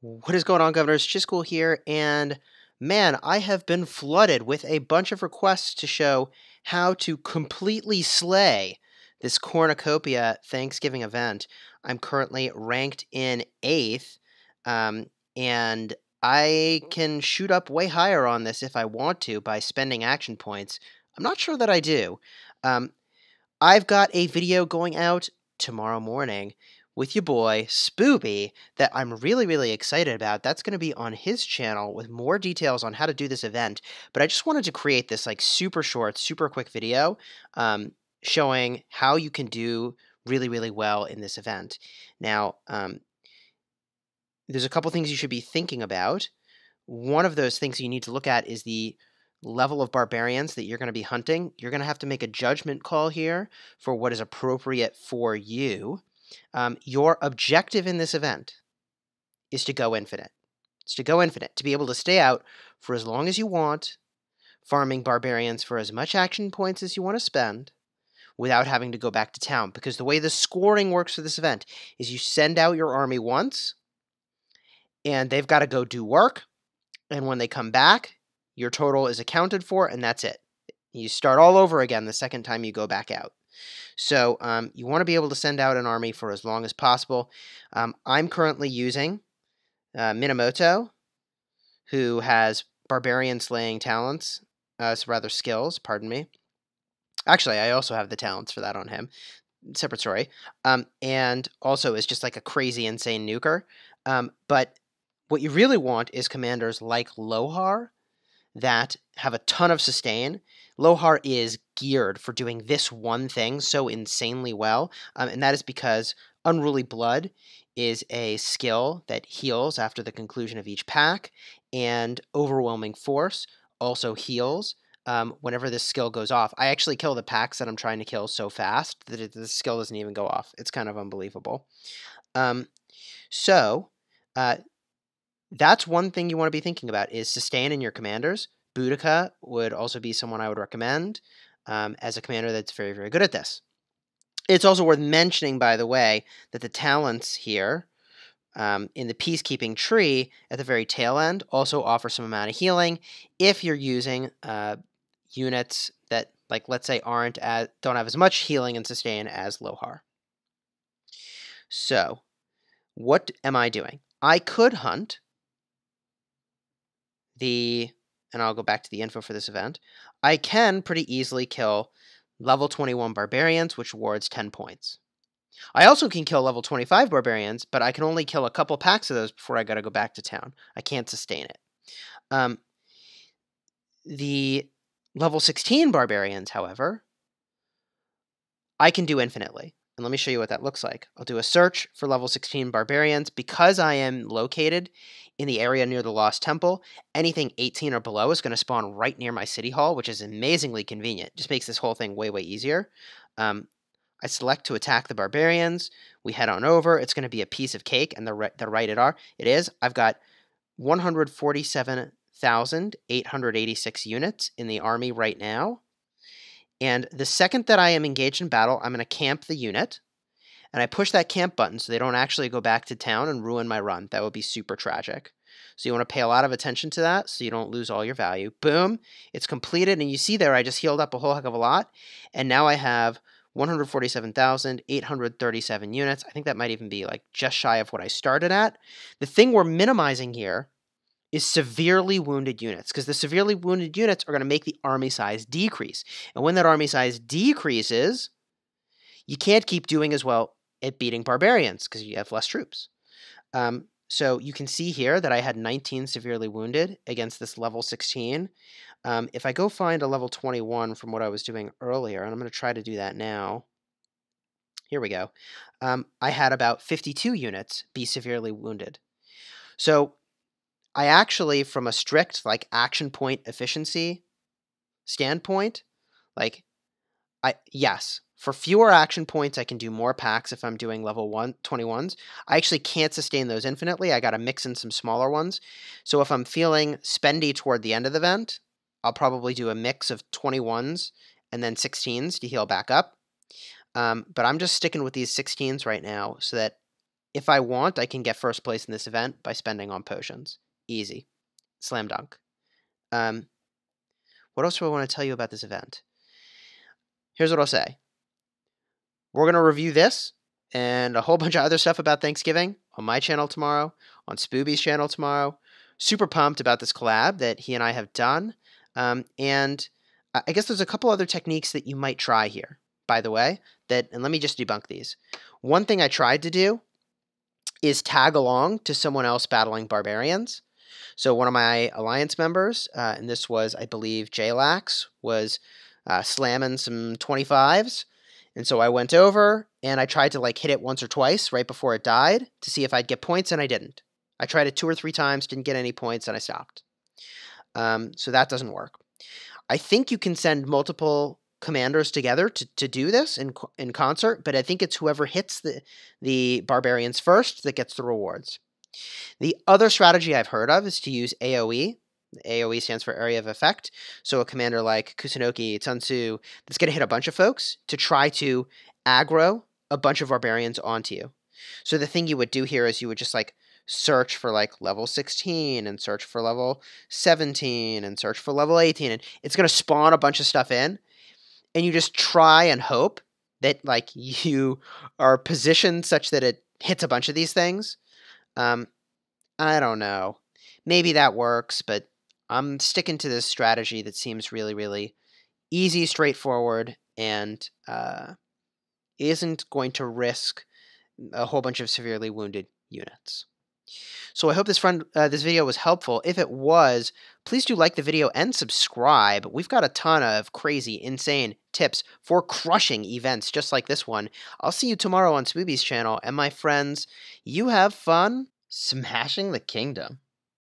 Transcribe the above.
What is going on, Governors? Chisgule here, and man, I have been flooded with a bunch of requests to show how to completely slay this Cornucopia Thanksgiving event. I'm currently ranked in 8th, and I can shoot up way higher on this if I want to by spending action points. I'm not sure that I do. Um, I've got a video going out tomorrow morning with your boy Spooby that I'm really excited about. That's going to be on his channel with more details on how to do this event. But I just wanted to create this like super short, super quick video showing how you can do really well in this event. Now, there's a couple things you should be thinking about. One of those things you need to look at is the level of barbarians that you're going to be hunting. You're going to have to make a judgment call here for what is appropriate for you. Your objective in this event is to go infinite. It's to go infinite, to be able to stay out for as long as you want, farming barbarians for as much action points as you want to spend without having to go back to town. Because the way the scoring works for this event is you send out your army once, and they've got to go do work, and when they come back, your total is accounted for, and that's it. You start all over again the second time you go back out. So you want to be able to send out an army for as long as possible. I'm currently using Minamoto, who has barbarian slaying talents, rather skills, pardon me. Actually, I also have the talents for that on him. Separate story. And also is just like a crazy, insane nuker. But what you really want is commanders like Lohar that have a ton of sustain. Lohar is geared for doing this one thing so insanely well, and that is because Unruly Blood is a skill that heals after the conclusion of each pack, and Overwhelming Force also heals whenever this skill goes off. I actually kill the packs that I'm trying to kill so fast that the skill doesn't even go off. It's kind of unbelievable. That's one thing you want to be thinking about is sustain in your commanders. Boudica would also be someone I would recommend as a commander that's very good at this. It's also worth mentioning, by the way, that the talents here in the peacekeeping tree at the very tail end also offer some amount of healing if you're using units that, like, let's say, don't have as much healing and sustain as Lohar. So, what am I doing? I could hunt and I'll go back to the info for this event, I can pretty easily kill level 21 barbarians, which awards 10 points. I also can kill level 25 barbarians, but I can only kill a couple packs of those before I gotta go back to town. I can't sustain it. The level 16 barbarians, however, I can do infinitely. And let me show you what that looks like. I'll do a search for level 16 barbarians. Because I am located in the area near the Lost Temple, anything 18 or below is going to spawn right near my city hall, which is amazingly convenient. Just makes this whole thing way easier. I select to attack the barbarians. We head on over. It's going to be a piece of cake, and the right it is. I've got 147,886 units in the army right now. And the second that I am engaged in battle, I'm going to camp the unit, and I push that camp button so they don't actually go back to town and ruin my run. That would be super tragic. So you want to pay a lot of attention to that so you don't lose all your value. Boom, it's completed, and you see there I just healed up a whole heck of a lot, and now I have 147,837 units. I think that might even be like just shy of what I started at. The thing we're minimizing here is severely wounded units, because the severely wounded units are going to make the army size decrease. And when that army size decreases, you can't keep doing as well at beating barbarians because you have less troops. So you can see here that I had 19 severely wounded against this level 16. If I go find a level 21 from what I was doing earlier, and I'm going to try to do that now. Here we go. I had about 52 units be severely wounded. So I actually, from a strict like action point efficiency standpoint, yes, for fewer action points, I can do more packs if I'm doing level 21s. I actually can't sustain those infinitely. I got to mix in some smaller ones. So if I'm feeling spendy toward the end of the event, I'll probably do a mix of 21s and then 16s to heal back up. But I'm just sticking with these 16s right now so that if I want, I can get first place in this event by spending on potions. Easy. Slam dunk. What else do I want to tell you about this event? Here's what I'll say. We're going to review this and a whole bunch of other stuff about Thanksgiving on my channel tomorrow, on Spooby's channel tomorrow. Super pumped about this collab that he and I have done. And I guess there's a couple other techniques that you might try here, by the way, and let me just debunk these. One thing I tried to do is tag along to someone else battling Barbarians. So one of my Alliance members, and this was, I believe, Jlax, was slamming some 25s. And so I went over, and I tried to hit it once or twice right before it died to see if I'd get points, and I didn't. I tried it 2 or 3 times, didn't get any points, and I stopped. So that doesn't work. I think you can send multiple commanders together to do this in concert, but I think it's whoever hits the Barbarians first that gets the rewards. The other strategy I've heard of is to use AoE. AoE stands for Area of Effect. So a commander like Kusunoki, Tsunsu, that's going to hit a bunch of folks to try to aggro a bunch of Barbarians onto you. So the thing you would do here is you would just search for level 16 and search for level 17 and search for level 18, and it's going to spawn a bunch of stuff in, and you just try and hope that you are positioned such that it hits a bunch of these things. I don't know. Maybe that works, but I'm sticking to this strategy that seems really, really easy, straightforward, and isn't going to risk a whole bunch of severely wounded units. So I hope this video was helpful. If it was, please do like the video and subscribe. We've got a ton of crazy, insane tips for crushing events just like this one. I'll see you tomorrow on Spooby's channel, and my friends, you have fun smashing the kingdom.